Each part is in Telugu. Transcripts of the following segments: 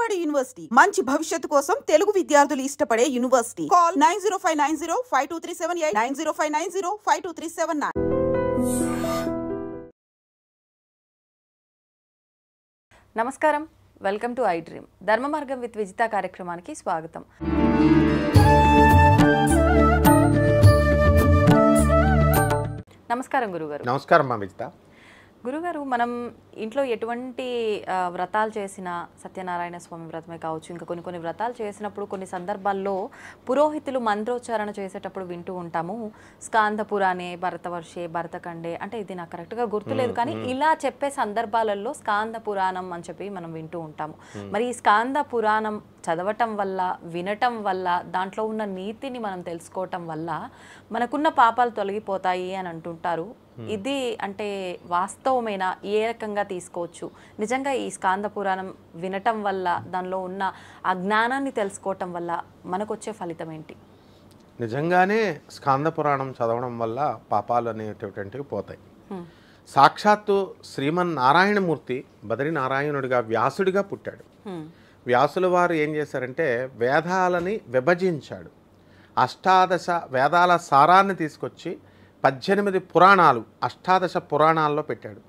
విజయవాడ యూనివర్సిటీ మంచి భవిష్యత్తు కోసం తెలుగు విద్యార్థులు ఇష్టపడే యూనివర్సిటీ. కాల్ 9059052378 9059052379. నమస్కారం, వెల్కమ్ టు ఐ డ్రీమ్. ధర్మ మార్గం విత్ విజిత కార్యక్రమానికి స్వాగతం. నమస్కారం గురుగారు. నమస్కారం మా విజిత. గురుగారు, మనం ఇంట్లో ఎటువంటి వ్రతాలు చేసినా, సత్యనారాయణ స్వామి వ్రతమే కావచ్చు, ఇంకా కొన్ని వ్రతాలు చేసినప్పుడు కొన్ని సందర్భాల్లో పురోహితులు మంత్రోచ్చారణ చేసేటప్పుడు వింటూ ఉంటాము, స్కాంద పురాణే భరతవర్షే భరతఖండే, అంటే ఇది నాకు కరెక్ట్గా గుర్తులేదు, కానీ ఇలా చెప్పే సందర్భాలలో స్కాంద పురాణం అని చెప్పి మనం వింటూ ఉంటాము. మరి ఈ స్కాంద పురాణం చదవటం వల్ల, వినటం వల్ల, దాంట్లో ఉన్న నీతిని మనం తెలుసుకోవటం వల్ల మనకున్న పాపాలు తొలగిపోతాయి అని అంటుంటారు. ఇది అంటే వాస్తవమైన ఏ రకంగా తీసుకోవచ్చు? నిజంగా ఈ స్కాంద పురాణం వినటం వల్ల, దానిలో ఉన్న ఆ జ్ఞానాన్ని తెలుసుకోవటం వల్ల మనకు వచ్చే ఫలితం ఏంటి? నిజంగానే స్కాంద పురాణం చదవడం వల్ల పాపాలు అనేటటువంటివి పోతాయి. సాక్షాత్తు శ్రీమన్నారాయణమూర్తి బదరీనారాయణుడిగా వ్యాసుడిగా పుట్టాడు. వ్యాసుల వారు ఏం చేశారంటే వేదాలని విభజించాడు. అష్టాదశ వేదాల సారాన్ని తీసుకొచ్చి 18 పురాణాలు అష్టాదశ పురాణాల్లో పెట్టాడు.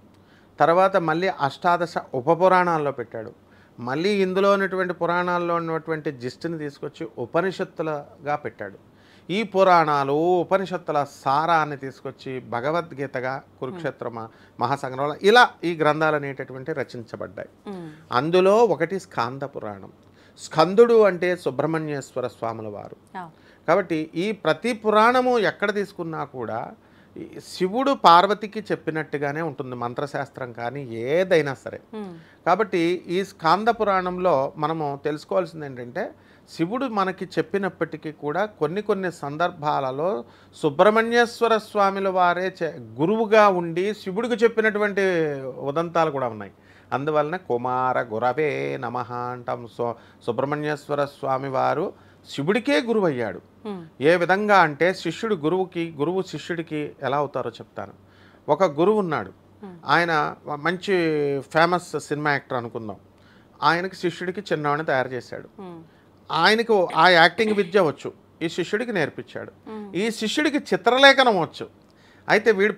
తర్వాత మళ్ళీ అష్టాదశ ఉపపురాణాల్లో పెట్టాడు. మళ్ళీ ఇందులో ఉన్నటువంటి పురాణాల్లో ఉన్నటువంటి జిస్టుని తీసుకొచ్చి ఉపనిషత్తులుగా పెట్టాడు. ఈ పురాణాలు ఉపనిషత్తుల సారాన్ని తీసుకొచ్చి భగవద్గీతగా కురుక్షేత్ర మహాసంగ్రహంలో ఇలా ఈ గ్రంథాలు అనేటటువంటి రచించబడ్డాయి. అందులో ఒకటి స్కాంద పురాణం. స్కందుడు అంటే సుబ్రహ్మణ్యేశ్వర స్వాముల వారు. కాబట్టి ఈ ప్రతి పురాణము ఎక్కడ తీసుకున్నా కూడా శివుడు పార్వతికి చెప్పినట్టుగానే ఉంటుంది, మంత్రశాస్త్రం కానీ ఏదైనా సరే. కాబట్టి ఈ స్కాంద పురాణంలో మనము తెలుసుకోవాల్సింది ఏంటంటే, శివుడు మనకి చెప్పినప్పటికీ కూడా కొన్ని సందర్భాలలో సుబ్రహ్మణ్యేశ్వర స్వామిల వారే గురువుగా ఉండి శివుడికి చెప్పినటువంటి ఉదంతాలు కూడా ఉన్నాయి. అందువలన కుమార గురవే నమః అంటాం. సుబ్రహ్మణ్యేశ్వర స్వామి వారు శివుడికే గురువు అయ్యాడు. ఏ విధంగా అంటే శిష్యుడు గురువుకి, గురువు శిష్యుడికి ఎలా అవుతారో చెప్తాను. ఒక గురువు ఉన్నాడు, ఆయన మంచి ఫేమస్ సినిమా యాక్టర్ అనుకుందాం. ఆయనకి శిష్యుడికి చిన్నవాడిని తయారు చేశాడు. ఆయనకు ఆ యాక్టింగ్ విద్య వచ్చు, ఈ శిష్యుడికి నేర్పించాడు. ఈ శిష్యుడికి చిత్రలేఖనం వచ్చు. అయితే వీడు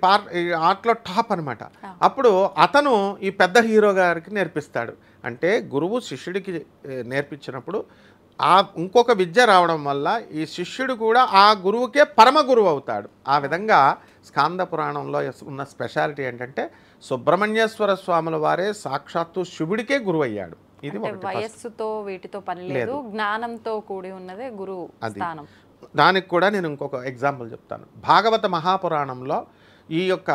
ఆర్ట్లో టాప్ అనమాట. అప్పుడు అతను ఈ పెద్ద హీరో గారికి నేర్పిస్తాడు. అంటే గురువు శిష్యుడికి నేర్పించినప్పుడు ఇంకొక విద్య రావడం వల్ల ఈ శిష్యుడు కూడా ఆ గురువుకే పరమ గురువు అవుతాడు. ఆ విధంగా స్కాంద పురాణంలో ఉన్న స్పెషాలిటీ ఏంటంటే సుబ్రహ్మణ్యేశ్వర స్వాముల వారే సాక్షాత్తు శివుడికే గురువు అయ్యాడు. ఇది వయస్సుతో వీటితో పని లేదు, జ్ఞానంతో కూడి ఉన్నదే గురువు స్థానం. దానికి కూడా నేను ఇంకొక ఎగ్జాంపుల్ చెప్తాను. భాగవత మహాపురాణంలో ఈ యొక్క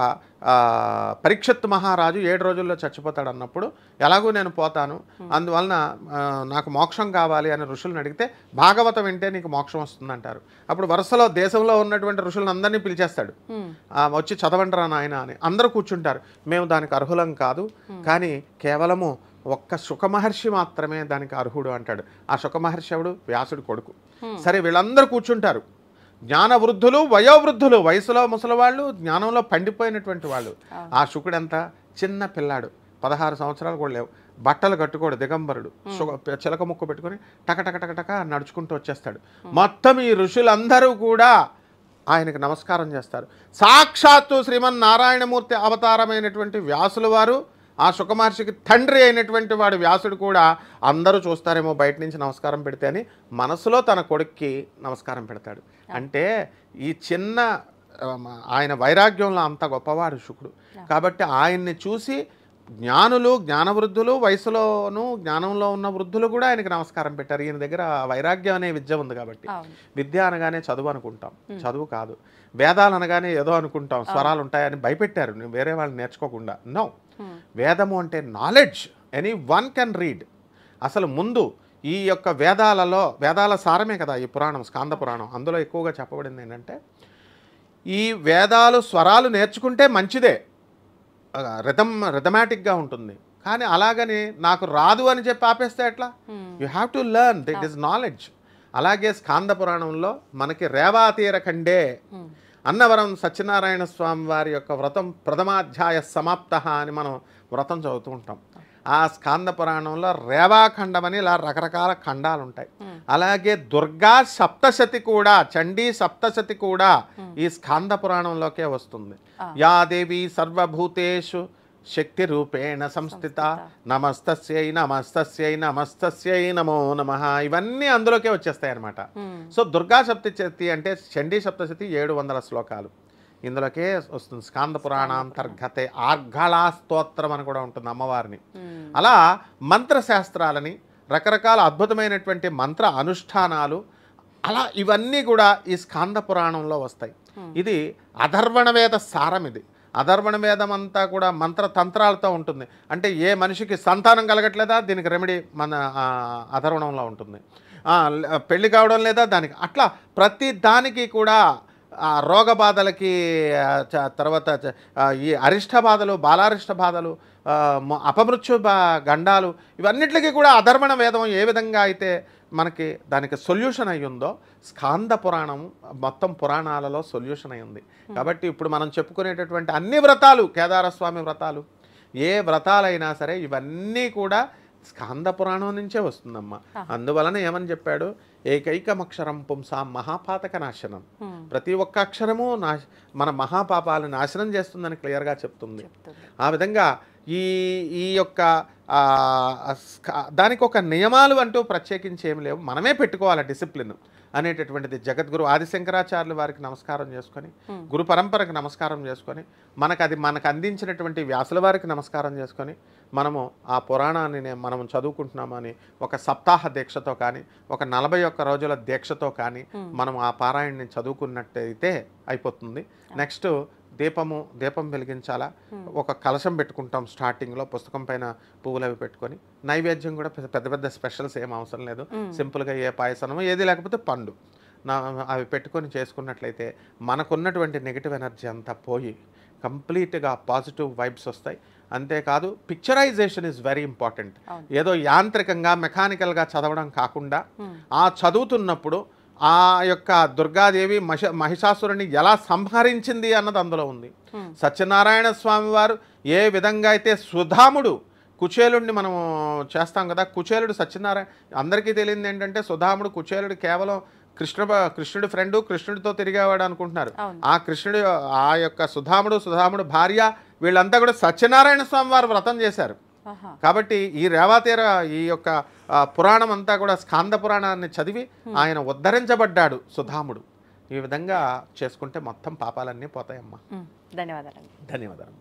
పరీక్షిత్ మహారాజు 7 రోజుల్లో చచ్చిపోతాడు అన్నప్పుడు, ఎలాగూ నేను పోతాను, అందువలన నాకు మోక్షం కావాలి అని ఋషులను అడిగితే భాగవతం వింటే నీకు మోక్షం వస్తుందంటారు. అప్పుడు వరుసలో దేశంలో ఉన్నటువంటి ఋషులను అందరినీ పిలిచేస్తాడు, వచ్చి చదవండిరా నాయన అని. అందరూ కూర్చుంటారు. మేము దానికి అర్హులం కాదు, కానీ కేవలము ఒక్క శుకమహర్షి మాత్రమే దానికి అర్హుడు అంటాడు. ఆ శుకమహర్షి ఎవడు? వ్యాసుడి కొడుకు. సరే, వీళ్ళందరూ కూర్చుంటారు. జ్ఞాన వృద్ధులు, వయోవృద్ధులు, వయసులో ముసలివాళ్ళు, జ్ఞానంలో పండిపోయినటువంటి వాళ్ళు. ఆ శుకుడు ఎంత చిన్న పిల్లాడు, 16 సంవత్సరాలు కూడా లేవు, బట్టలు కట్టుకోడు, దిగంబరుడు, చిలక ముక్కు పెట్టుకొని టకటక నడుచుకుంటూ వచ్చేస్తాడు. మొత్తం ఈ ఋషులందరూ కూడా ఆయనకు నమస్కారం చేస్తారు. సాక్షాత్తు శ్రీమన్నారాయణమూర్తి అవతారమైనటువంటి వ్యాసుల వారు, ఆ శుకమహర్షికి తండ్రి అయినటువంటి వాడు వ్యాసుడు కూడా అందరూ చూస్తారేమో బయట నుంచి నమస్కారం పెడితే అని మనసులో తన కొడుక్కి నమస్కారం పెడతాడు. అంటే ఈ చిన్న ఆయన వైరాగ్యంలో అంత గొప్పవాడు శుకుడు. కాబట్టి ఆయన్ని చూసి జ్ఞానులు, జ్ఞానవృద్ధులు, వయసులోను జ్ఞానంలో ఉన్న వృద్ధులు కూడా ఆయనకి నమస్కారం పెట్టారు. ఈయన దగ్గర వైరాగ్యం అనే విద్య ఉంది. కాబట్టి విద్య అనగానే చదువు అనుకుంటాం, చదువు కాదు. వేదాలు అనగానే ఏదో అనుకుంటాం, స్వరాలు ఉంటాయని భయపెట్టారు వేరే వాళ్ళు నేర్చుకోకుండా. నో, వేదము అంటే knowledge, any one can read. అసలు ముందు ఈ యొక్క వేదాల సారమే కదా ఈ పురాణం, స్కాంద పురాణం. అందులో ఎక్కువగా చెప్పబడింది ఏంటంటే, ఈ వేదాలు స్వరాలు నేర్చుకుంటే మంచిదే, రిథమాటిక్గా ఉంటుంది. కానీ అలాగని నాకు రాదు అని చెప్పి ఆపేస్తే ఎట్లా? You have to learn, that is knowledge. అలాగే స్కాంద పురాణంలో మనకి రేవాతీర ఖండే అన్నవరం సత్యనారాయణ స్వామి వారి యొక్క వ్రతం ప్రథమాధ్యాయ సమాప్త అని మనం వ్రతం చదువుతూ ఉంటాం. ఆ స్కాంద పురాణంలో రేవాఖండం అని ఇలా రకరకాల ఖండాలు ఉంటాయి. అలాగే దుర్గా సప్తశతి కూడా, చండీ సప్తశతి కూడా ఈ స్కాంద పురాణంలోకే వస్తుంది. యా దేవి సర్వభూతేషు శక్తి రూపేణ సంస్థిత నమస్తస్యై నమస్తస్యై నమస్తస్యై నమో నమః, ఇవన్నీ అందులోకే వచ్చేస్తాయి అన్నమాట. సో దుర్గా సప్తశతి అంటే చండీ సప్తశతి 700 శ్లోకాలు ఇందులోకే వస్తుంది. స్కాంద పురాణాంతర్గతే ఆర్ఘళా స్తోత్రం అని కూడా ఉంటుంది అమ్మవారిని. అలా మంత్రశాస్త్రాలని, రకరకాల అద్భుతమైనటువంటి మంత్ర అనుష్ఠానాలు, అలా ఇవన్నీ కూడా ఈ స్కాంద పురాణంలో వస్తాయి. ఇది అధర్వణ వేద సారం. ఇది అధర్వణ వేదం అంతా కూడా మంత్రతంత్రాలతో ఉంటుంది. అంటే ఏ మనిషికి సంతానం కలగట్లేదా, దీనికి రెమెడీ మన అధర్వణంలో ఉంటుంది. పెళ్లి కావడం లేదా, దానికి అట్లా ప్రతి దానికి కూడా రోగ బాధలకి, తర్వాత ఈ అరిష్ట బాధలు, బాలారిష్ట బాధలు, అపమృత్యు గండాలు, ఇవన్నిటికీ కూడా అధర్వణ వేదం ఏ విధంగా అయితే మనకి దానికి సొల్యూషన్ అయ్యిందో, స్కాంద పురాణం మొత్తం పురాణాలలో సొల్యూషన్ అయ్యింది. కాబట్టి ఇప్పుడు మనం చెప్పుకునేటటువంటి అన్ని వ్రతాలు, కేదారస్వామి వ్రతాలు, ఏ వ్రతాలైనా సరే ఇవన్నీ కూడా స్కాంద పురాణం నుంచే వస్తుందమ్మా. అందువలన ఏమని చెప్పాడు, ఏకైకమక్షరం పుంసాం మహాపాతక నాశనం. ప్రతి ఒక్క అక్షరము మన మహాపాపాలను నాశనం చేస్తుందని క్లియర్గా చెప్తుంది. ఆ విధంగా ఈ యొక్క దానికి ఒక నియమాలు అంటూ ప్రత్యేకించి ఏమి లేవు, మనమే పెట్టుకోవాలి డిసిప్లిన్ అనేటటువంటిది. జగద్గురు ఆదిశంకరాచార్యులు వారికి నమస్కారం చేసుకొని, గురు పరంపరకు నమస్కారం చేసుకొని, మనకు అందించినటువంటి వ్యాసుల వారికి నమస్కారం చేసుకొని, మనము ఆ పురాణాన్ని మనం చదువుకుంటున్నామని ఒక సప్తాహ దీక్షతో కానీ, ఒక 41 రోజుల దీక్షతో కానీ మనం ఆ పారాయణని చదువుకున్నట్టయితే అయిపోతుంది. నెక్స్ట్ దీపం వెలిగించాలా, ఒక కలశం పెట్టుకుంటాం స్టార్టింగ్లో, పుస్తకం పైన పువ్వులు అవి పెట్టుకొని, నైవేద్యం కూడా పెద్ద పెద్ద స్పెషల్స్ ఏం అవసరం లేదు, సింపుల్గా ఏ పాయసనమో ఏది లేకపోతే పండు అవి పెట్టుకొని చేసుకున్నట్లయితే మనకున్నటువంటి నెగిటివ్ ఎనర్జీ అంతా పోయి కంప్లీట్గా పాజిటివ్ వైబ్స్ వస్తాయి. అంతేకాదు పిక్చరైజేషన్ ఈజ్ వెరీ ఇంపార్టెంట్. ఏదో యాంత్రికంగా మెకానికల్గా చదవడం కాకుండా ఆ చదువుతున్నప్పుడు ఆ యొక్క దుర్గాదేవి మహిషాసురుని ఎలా సంహరించింది అన్నది అందులో ఉంది. సత్యనారాయణ స్వామి వారు ఏ విధంగా అయితే సుధాముడు కుచేలుడిని మనం చేస్తాం కదా, కుచేలుడు సత్యనారాయణ అందరికీ తెలియదు ఏంటంటే, సుధాముడు కుచేలుడు కేవలం కృష్ణుడి ఫ్రెండు, కృష్ణుడితో తిరిగేవాడు అనుకుంటున్నారు. ఆ కృష్ణుడు ఆ యొక్క సుధాముడు భార్య వీళ్ళంతా కూడా సత్యనారాయణ స్వామి వారు వ్రతం చేశారు. కాబట్టి ఈ రేవాతీర ఈ యొక్క పురాణం అంతా కూడా స్కాంద పురాణాన్ని చదివి ఆయన ఉద్ధరించబడ్డాడు సుధాముడు. ఈ విధంగా చేసుకుంటే మొత్తం పాపాలన్నీ పోతాయమ్మా. ధన్యవాదాలు.